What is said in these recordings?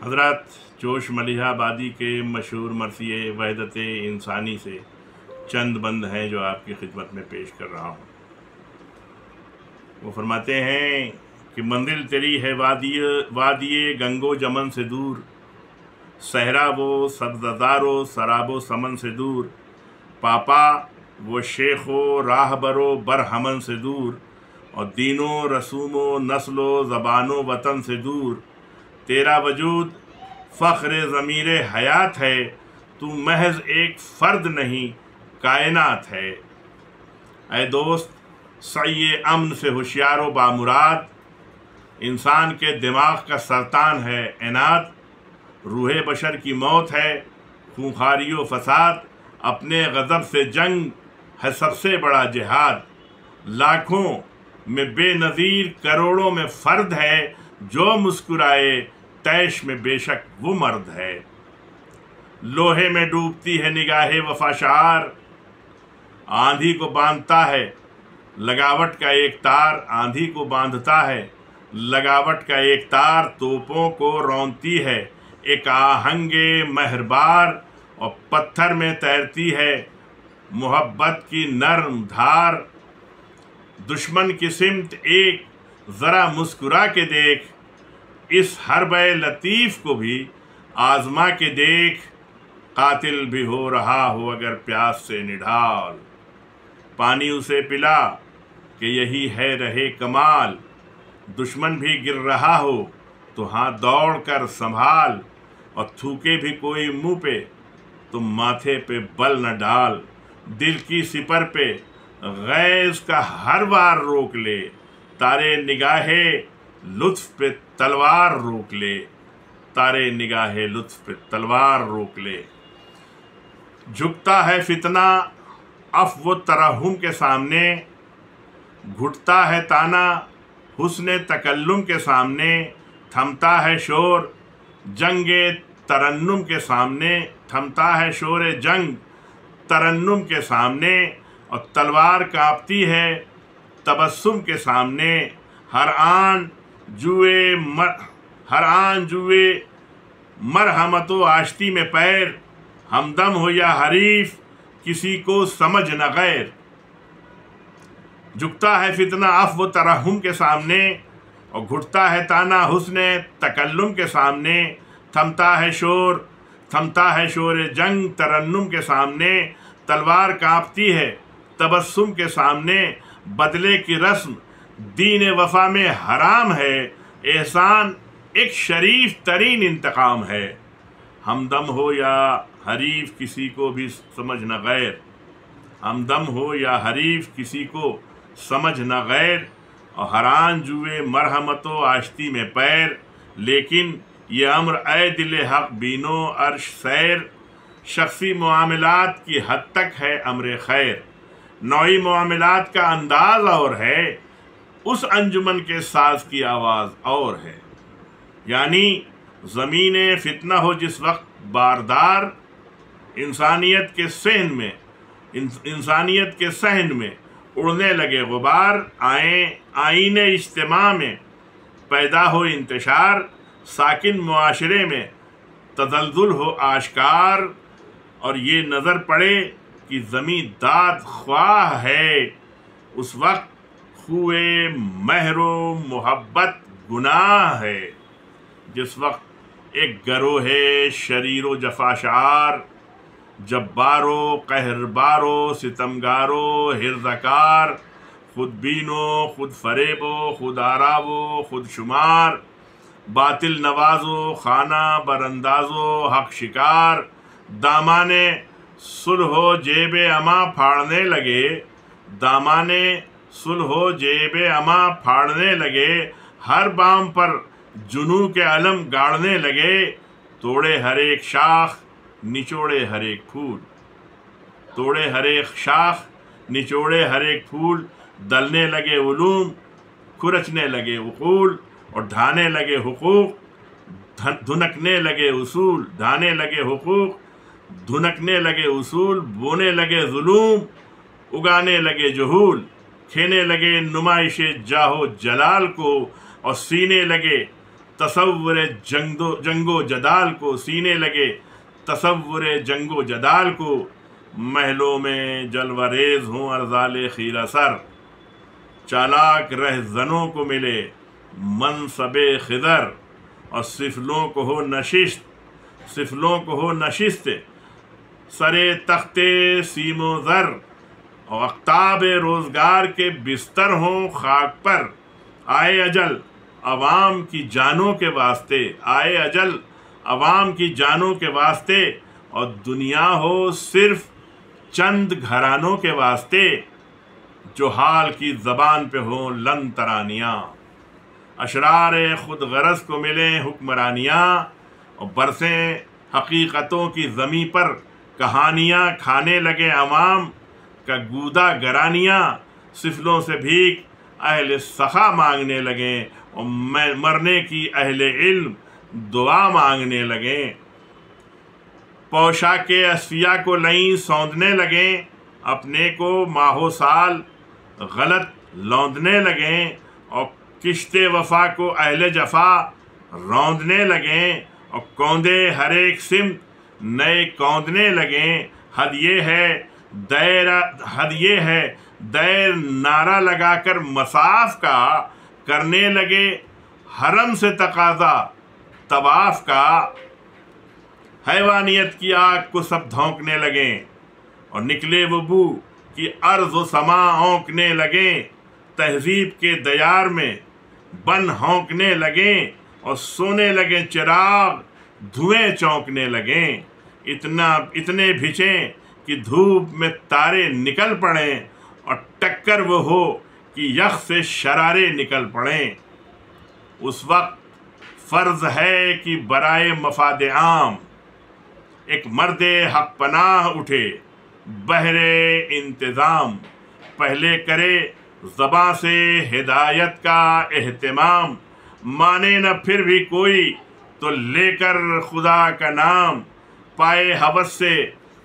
हज़रत जोश मलिहा आबादी के मशहूर मरसिए वहदत इंसानी से चंद बंद हैं जो आपकी खिदमत में पेश कर रहा हूँ। वो फरमाते हैं कि मंजिल तेरी है वादिये गंगो जमन से दूर, सहरा वो सब्ज़ारो सराबो समन से दूर, पापा वो शेखो राहबरो बरहमन से दूर, और दीनो रसूमो नस्लो ज़बानो वतन से दूर। तेरा वजूद फ़ख्र ज़मीर हयात है, तू महज एक फ़र्द नहीं कायनात है। ऐ दोस्त सही अमन से होशियारो बामुराद, इंसान के दिमाग का सरतान है इनाद। रूह बशर की मौत है खूंखारी व फसाद, अपने गज़ब से जंग है सबसे बड़ा जिहाद। लाखों में बेनज़ीर करोड़ों में फ़र्द है, जो मुस्कुराए तैश में बेशक वो मर्द है। लोहे में डूबती है निगाहे वफाशार, आंधी को बांधता है लगावट का एक तार। आंधी को बांधता है लगावट का एक तार, तोपों को रौंदती है एक आहंगे मेहरबार, और पत्थर में तैरती है मोहब्बत की नर्म धार। दुश्मन की सिमत एक ज़रा मुस्कुरा के देख, इस हरबे लतीफ़ को भी आज़मा के देख। कातिल भी हो रहा हो अगर प्यास से निढाल, पानी उसे पिला कि यही है रहे कमाल। दुश्मन भी गिर रहा हो तो हाथ दौड़ कर संभाल, और थूके भी कोई मुँह पे तो माथे पे बल न डाल। दिल की सिपर पे गैज़ का हर वार रोक ले, तारे निगाहे लुत्फ़ पे तलवार रोक ले। तारे निगाहे लुत्फ़ पे तलवार रोक ले। झुकता है फितना अफ़्व तरहुम के सामने, घुटता है ताना हुस्ने तकल्लुम के सामने। थमता है शोर जंगे तरन्नुम के सामने, थमता है शोर जंग तरन्नुम के सामने, और तलवार कांपती है तबस्सुम के सामने। हर आन जुए मरहमतो आश्ती में पैर, हमदम हो या हरीफ किसी को समझ न गैर। झुकता है फितना अफ़्व तरहुम के सामने, और घुटता है ताना हुस्ने तकल्लुम के सामने। थमता है शोर जंग तरन्नुम के सामने, तलवार कांपती है तबस्सुम के सामने। बदले की रस्म दीन वफा में हराम है, एहसान एक शरीफ तरीन इंतकाम है। हमदम हो या हरीफ किसी को भी समझ न गैर, हमदम हो या हरीफ किसी को समझ न गैर। और हरान जुए मरहमतो आश्ती में पैर, लेकिन ये अम्र ए दिल हक बीनो अर्श सैर। शख्सी मामलात की हद तक है अम्र खैर, नौई मामलात का अंदाज और है, उस अंजुमन के साज की आवाज़ और है। यानी ज़मीन फितना हो जिस वक्त बारदार, इंसानियत के सहन में उड़ने लगे गुबार। आईने इज्तिमा में पैदा हो इंतशार, साकिन मुआशरे में तदल्जुल हो आश्कार। और ये नज़र पड़े कि ज़मीं दाद ख्वाह है, उस वक्त हुए महरो मोहब्बत गुनाह है। जिस वक्त एक गरोह शरीरो जफाशार, जब्बारो कहरबारो सितमगारो हिरज़कार, खुद बीनो खुद फरेबो खुद आरावो खुद शुमार, बातिल नवाजो खाना बरंदाजो हक शिकार। दामाने सुलहो जेबे अमा फाड़ने लगे, दामाने सुलहो जेबे अमा फाड़ने लगे। हर बाम पर जुनू के अलम गाड़ने लगे, तोड़े हर एक शाख निचोड़े हर एक फूल। तोड़े हर एक शाख निचोड़े हर एक फूल, दलने लगे उलूम खुरचने लगे उकूल, और ढाने लगे हुकूक धुनकने लगे उसूल। ढाने लगे हुकूक धुनकने लगे उसूल, बोने लगे जुलूम उगाने लगे जहूल। खेने लगे नुमाइश जाहो जलाल को, और सीने लगे تصور جنگ و جدال کو سینے لگے تصور جنگ و جدال کو، محلوں میں جلوہ ریز ہوں ارذال خیرہ سر، چالاک رہ زنوں کو ملے منصب خضر، اور سفلوں کو ہو نشست سرے تخت سیم و زر، اور اقطاب روزگار کے بستر ہوں خاک پر، آئے اجل عوام کی جانوں کے واسطے، آئے اجل عوام کی جانوں کے واسطے، اور دنیا ہو صرف چند گھرانوں کے واسطے، جو حال کی زبان پہ ہوں لن ترانیاں، اشرار خود غرض کو ملیں حکمرانیاں، اور برسیں حقیقتوں کی زمیں پر کہانیاں، کھانے لگے عوام کا گودا گرانیاں، سفلوں سے بھیک اہل سخا مانگنے لگیں، اور مرنے کی اہل علم دعا مانگنے لگیں، پوشاک اصفیاء کو لئیں سوندنے لگیں، اپنے کو ماہو سال غلط لوندنے لگیں، اور کشت وفا کو اہل جفا روندنے لگیں، اور کوندے ہر ایک سمت نئے کوندنے لگیں، حد یہ ہے دیر نعرہ لگا کر مصاف کا، کرنے لگے حرم سے تقاضا طواف کا، حیوانیت کی آگ کو سب دھونکنے لگیں، اور نکلے وہ بو کہ ارض و سما اونکنے لگیں، تہذیب کے دیار میں بن ہونکنے لگیں، اور سونے لگیں چراغ دھوئیں چونکنے لگیں، اتنے بھیچیں کہ دھوپ میں تارے نکل پڑیں، اور ٹکر وہ ہو کہ یخ سے شرارے نکل پڑیں، اس وقت فرض ہے کہ برائے مفاد عام ایک مرد حق پناہ اٹھے بہر انتظام، پہلے کرے زباں سے ہدایت کا اہتمام، مانے نہ پھر بھی کوئی تو لے کر خدا کا نام، پائے ہوس سے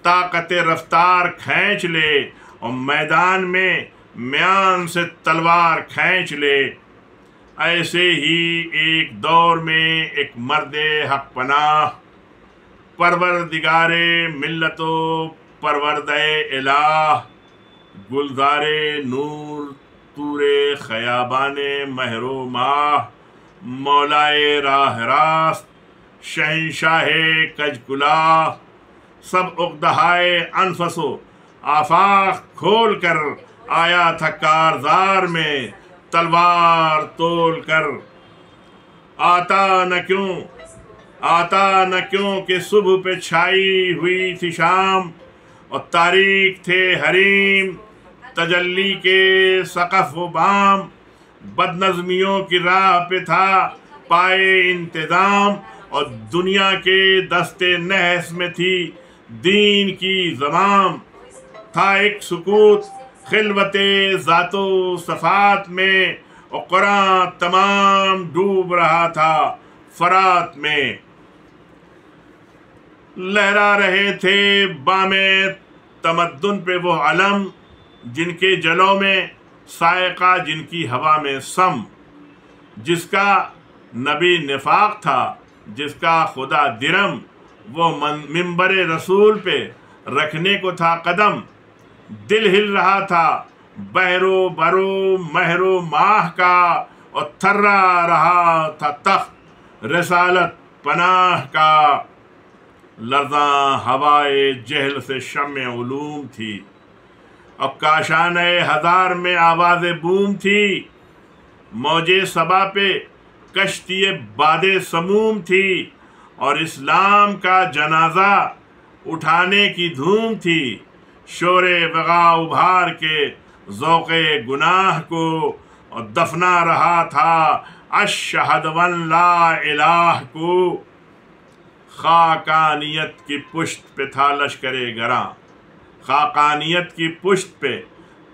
طاقت رفتار کھینچ لے، اور میدان میں میان سے تلوار کھینچ لے، ایسے ہی ایک دور میں ایک مرد حق پناہ، پروردگار ملت و پروردہ الہ، گلزار نور طور خیابان مہر و ماہ، مولائے راہ راست شہنشاہ کج کلاه، سب عقدہائے انفس و آفاق کھول کر آیا تھا کارزار میں تلوار تول کر، آتا نہ کیوں کہ صبح پہ چھائی ہوئی تھی شام، اور تاریک تھے حریم تجلی کے سقف و بام، بد نظمیوں کی راہ پہ تھا پائے انتظام، اور دنیا کے دست نحس میں تھی دین کی زمام، تھا ایک سکوت خلوت ذات و صفات میں، اور قرآن تمام ڈوب رہا تھا فرات میں، لہرا رہے تھے بام تمدن پہ وہ علم، جن کے جلوں میں سائقہ جن کی ہوا میں سم، جس کا نبی نفاق تھا جس کا خدا درم، وہ منبر رسول پہ رکھنے کو تھا قدم، دل ہل رہا تھا بہرو برو مہر و ماہ کا، اور تھرا رہا تھا تخت رسالت پناہ کا، لرزاں ہوائے جہل سے شمع علوم تھی، اور کاشانہ ہزار میں آواز بوم تھی، موج صبا پہ کشتی باد سموم تھی، اور اسلام کا جنازہ اٹھانے کی دھوم تھی، شور وغا ابھار کے ذوق گناہ کو، اور دفنا رہا تھا اشہد ان لا الہ کو، خاقانیت کی پشت پہ تھا لشکر گراں، خاقانیت کی پشت پہ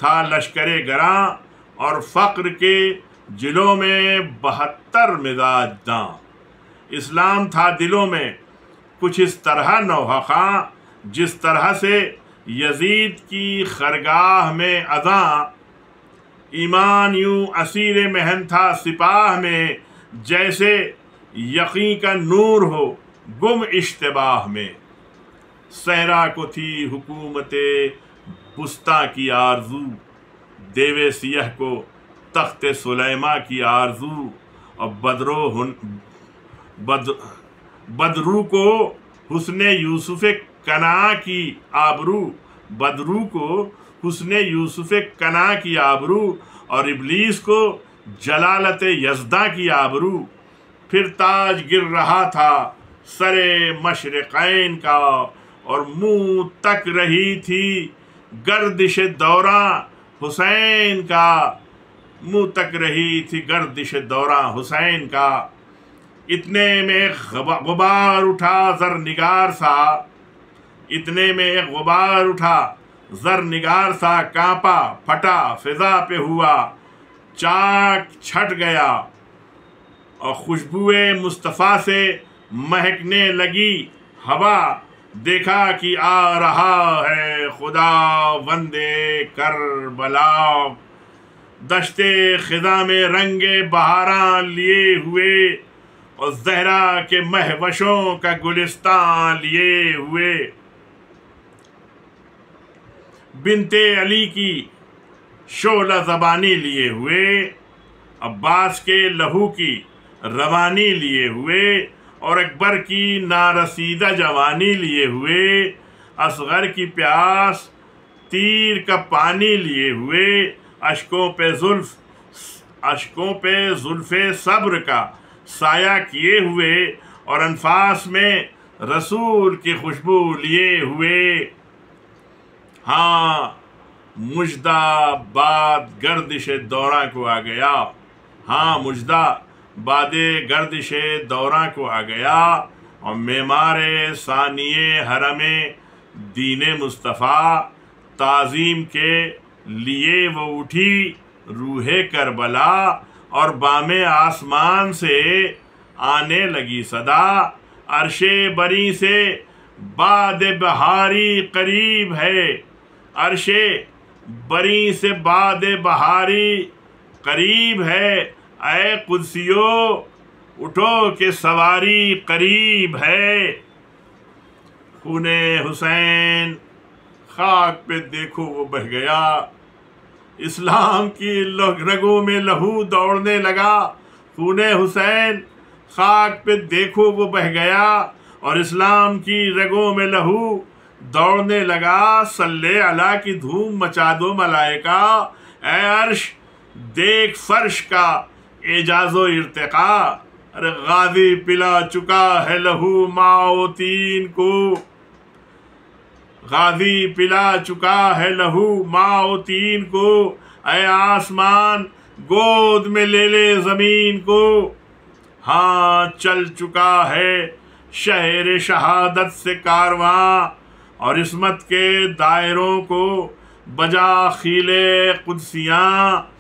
تھا لشکر گراں، اور فقر کے جلوں میں 72 مزاج داں، اسلام تھا دلوں میں کچھ اس طرح نوحہ خاں، جس طرح سے یزید کی خرگاہ میں اذاں، ایمان یوں اسیر محن تھا سپاہ میں، جیسے यकीन का नूर हो गुम इश्तिबाह में। सहरा को थी हुकूमत बुस्ता की आरजू, देवे सियह को तख्त सुलेमा की आरजू, और बदरू को हुस्ने यूसुफ कना की आबरू, बदरू को हुस्ने यूसुफ कना की आबरू, और इब्लीस को जलालत यज़दा की आबरू। फिर ताज गिर रहा था सरे मशरिक़ैन का, और मुँह तक रही थी गर्दिश दौरा हुसैन का, मुँह तक रही थी गर्दिश दौरा हुसैन का। इतने में गुबार उठा ज़रनिगार सा, इतने में एक गुबार उठा ज़रनिगार सा, कांपा फटा फिजा पे हुआ, चाक छट गया और खुशबुए मुस्तफ़ा से महकने लगी हवा। देखा कि आ रहा है खुदा वंदे करबला, दश्ते खिज़ा में रंगे बहारां लिए हुए, और ज़हरा के महवशों का गुलिस्तान लिए हुए। बिनते अली की शोला ज़बानी लिए हुए, अब्बास के लहू की रवानी लिए हुए, और अकबर की नारसीदा जवानी लिए हुए, असगर की प्यास तीर का पानी लिए हुए, अशकों पे जुल्फ़े सब्र का साया किए हुए, और अनफास में रसूल की खुशबू लिए हुए। हाँ मुजदा बाद गर्दिश दौरा को आ गया, हाँ मुजदा बादे गर्दिश दौरा को आ गया, और मेमारे सानिये हरमे दीने मुस्तफ़ा, ताज़ीम के लिए वो उठी रूहे करबला, और बामे आसमान से आने लगी सदा। अर्शे बरी से बाद बहारी करीब है, अर्शे बरी से बाद बहारी करीब है, ऐ कुदसियो उठो के सवारी करीब है। खूने हुसैन खाक पे देखो वो बह गया, इस्लाम की रगों में लहू दौड़ने लगा। खूने हुसैन खाक पे देखो वो बह गया, और इस्लाम की रगों में लहू दौड़ने लगा। सल्ले अला की धूम मचा दो मलाइका, ऐ अर्श देख फर्श का एजाज़ो इर्तिका। अरे गाजी पिला चुका है लहू माओतीन को, गाजी पिला चुका है लहू माओतीन को, ऐ आसमान गोद में ले ले ज़मीन को। हाँ चल चुका है शहर शहादत से कारवां, और इस्मत के दायरों को बजा खीले कुदसियाँ,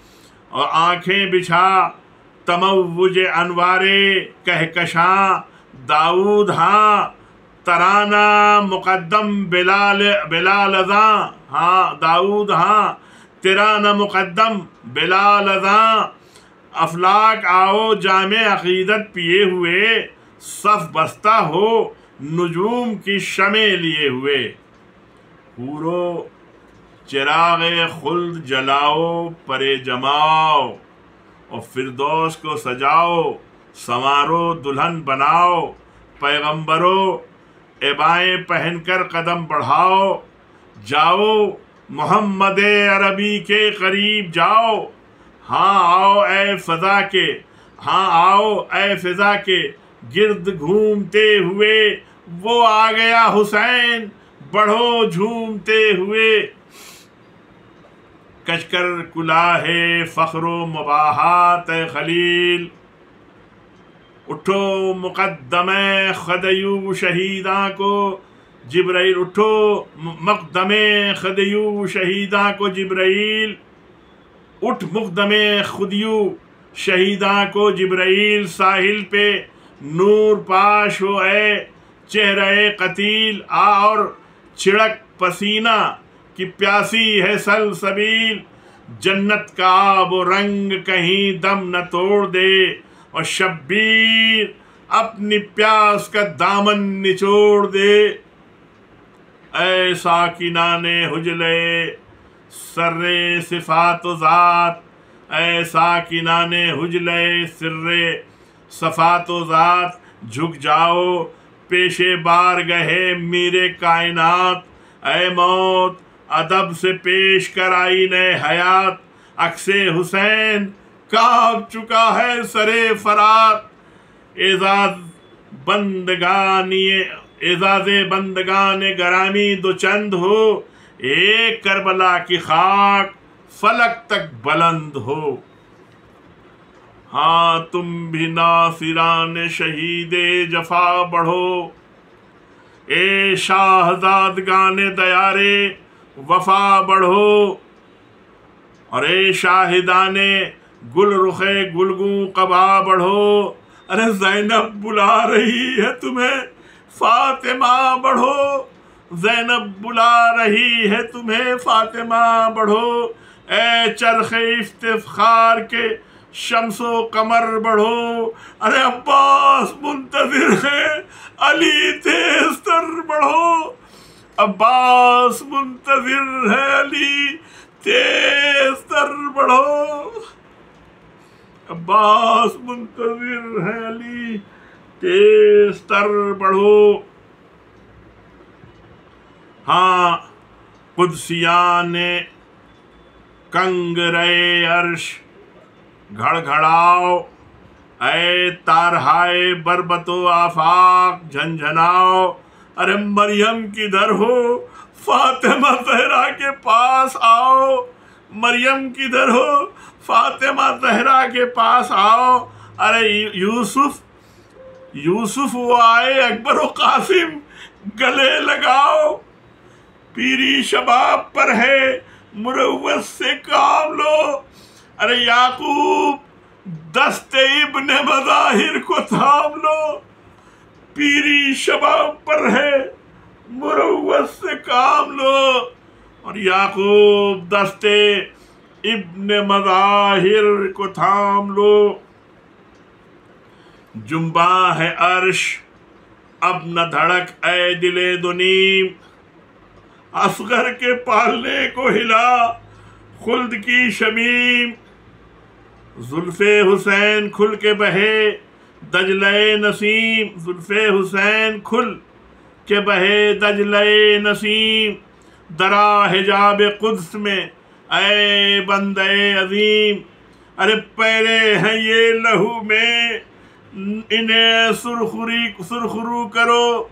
और आँखें बिछा तमव्वुज अनवारे कहकशां। दाऊद हाँ तराना मुक़द्दम बिलाल अज़ां, हाँ दाऊद हाँ तिराना मुक़द्दम बिलाल अज़ां। अफलाक आओ जामे अक़ीदत पिए हुए, सफ बस्ता हो नुजूम की शमे लिए हुए। पूरो चिराग़े खुल्द जलाओ परे जमाओ, और फिरदौस को सजाओ संवारो दुल्हन बनाओ। पैगंबरों एबाएँ पहनकर कदम बढ़ाओ, जाओ मोहम्मद अरबी के करीब जाओ। हाँ आओ ऐ फ़ज़ा के, हाँ आओ ऐ फ़िज़ा के गिर्द घूमते हुए, वो आ गया हुसैन बढ़ो झूमते हुए। कशकर कुलाहे फ़ख्रो मुबाहात खलील, उठो मुक़द्दमे ख़दयू शहीदा को जिब्राइल, उठो मुक़द्दमे ख़दयू शहीदा को जिब्राइल। उठ मुक़द्दमे खुदियू शहीदा को जिब्राइल, साहिल पे नूर पाश हो ऐ चेहरे कतील। आ और छिड़क पसीना कि प्यासी है सलसबील, जन्नत का वो रंग कहीं दम न तोड़ दे। और शब्बीर اپنی پیاس کا دامن نچوڑ دے۔ اے ساکنان حجلے سر صفات و ذات، اے ساکنان حجلے سر صفات و ذات، جھک جاؤ پیش بارگہ میرے کائنات۔ اے موت ادب سے پیش کر آئین حیات، عکس حسین کانپ چکا ہے سرے فرات۔ اعزاز بندگان گرامی دو چند ہو، ایک کربلا کی خاک فلک تک بلند ہو۔ ہاں تم بھی ناصران شہید جفا بڑھو، اے شاہزادگان دیار وفا بڑھو، اور اے شاہدان گل رخ گلگوں قبا بڑھو۔ ارے زینب بلا رہی ہے تمہیں فاطمہ بڑھو، زینب بلا رہی ہے تمہیں فاطمہ بڑھو۔ اے چرخ افتخار کے شمس و قمر بڑھو، ارے عباس منتظر ہے علی تیز تر بڑھو، عباس منتظر ہے علی تیز تر بڑھو، عباس منتظر ہے علی تیز تر بڑھو۔ ہاں قدسیان کنگرے عرش گھڑ گھڑاؤ، اے تارہائے بربت و آفاق جھنجھناؤ۔ ارے مریم کدھر ہو فاطمہ زہرا کے پاس آؤ، مریم کدھر ہو فاطمہ زہرا کے پاس آؤ۔ ارے یوسف وہ آئے اکبر و قاسم گلے لگاؤ، پیری شباب پر ہے مروت سے کام لو۔ ارے یعقوب دست ابن مظاہر کو تھام لو، پیری شباب پر ہے مروت سے کام لو، اور یعقوب دست ابن مظاہر کو تھام لو۔ جنباں ہے عرش اب نہ دھڑک اے دل دنیم، اصغر کے پالنے کو ہلا خلد کی شمیم۔ زلف حسین کھل کے بہے دجلے نسیم، زلف حسین کھل کے بہے دجلے نسیم، درا حجاب قدس میں اے بندے عظیم۔ ارے پیرے ہیں یہ لہو میں انہیں سرخرو کرو،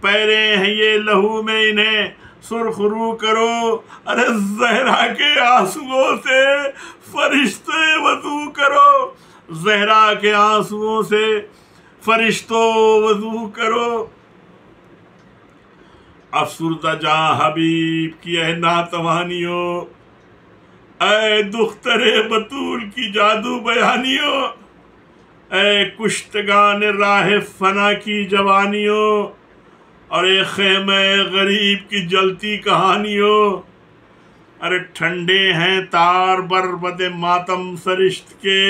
پیرے ہیں یہ لہو میں انہیں سرخرو کرو۔ ارے زہرا کے آنسوؤں سے فرشتے وضو کرو، زہرا کے آنسوؤں سے فرشتوں وضو کرو۔ افسردہ جاں حبیب کی اے ناتوانیوں، اے دختر بطول کی جادو بیانیوں، اے کشتگان راہ فنا کی جوانیوں، اور اے خیمہ غریب کی جلتی کہانیوں۔ ارے ٹھنڈے ہیں تار بربد ماتم سرشت کے،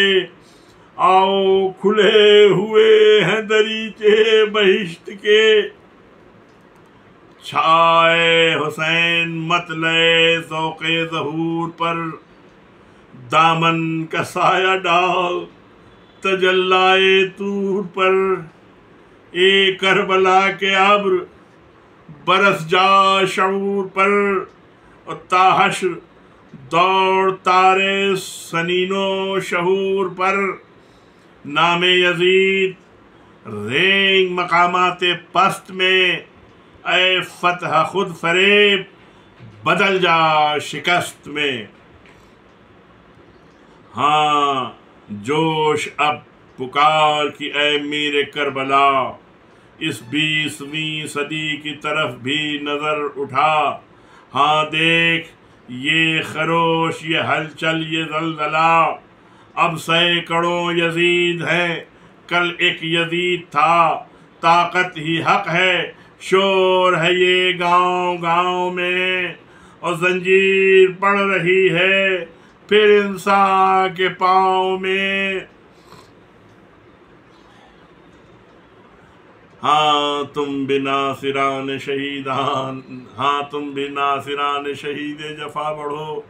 آؤ کھلے ہوئے ہیں دریچے بہشت کے۔ چھائے حسین مطلع ذوق ظہور پر، دامن کا سایہ ڈال تجلائے طور پر۔ اے کربلا کے ابر برس جا شعور پر، اور تا حشر دوڑ تارے سنین و شہور پر۔ نام یزید رینگ مقامات پست میں، اے فتح خود فریب بدل جا شکست میں۔ ہاں جوش اب پکار کی اے میر کربلا، اس 20ویں صدی کی طرف بھی نظر اٹھا۔ ہاں دیکھ یہ خروش، یہ ہلچل، یہ زلزلہ، اب سینکڑوں یزید ہیں، کل ایک یزید تھا۔ طاقت ہی حق ہے، شور ہے یہ گاؤں گاؤں میں، اور زنجیر پڑ رہی ہے پھر انسان کے پاؤں میں۔ ہاں تم بھی ناصران شہیدان، ہاں تم بھی ناصران شہید جفا بڑھو،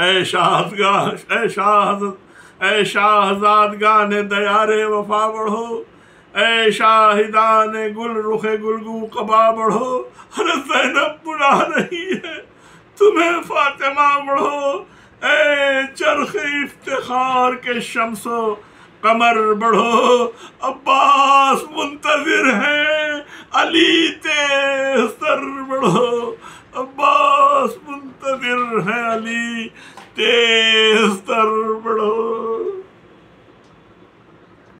اے شاہدگاہ اے شاہزادگان دیار وفا بڑھو، اے شاہدان گل رخ گلگو قبا بڑھو، حضرت زینب بلا رہی ہے تمہیں فاطمہ بڑھو، اے چرخ افتخار کے شمس و قمر بڑھو، عباس منتظر ہیں علی تیز سر بڑھو۔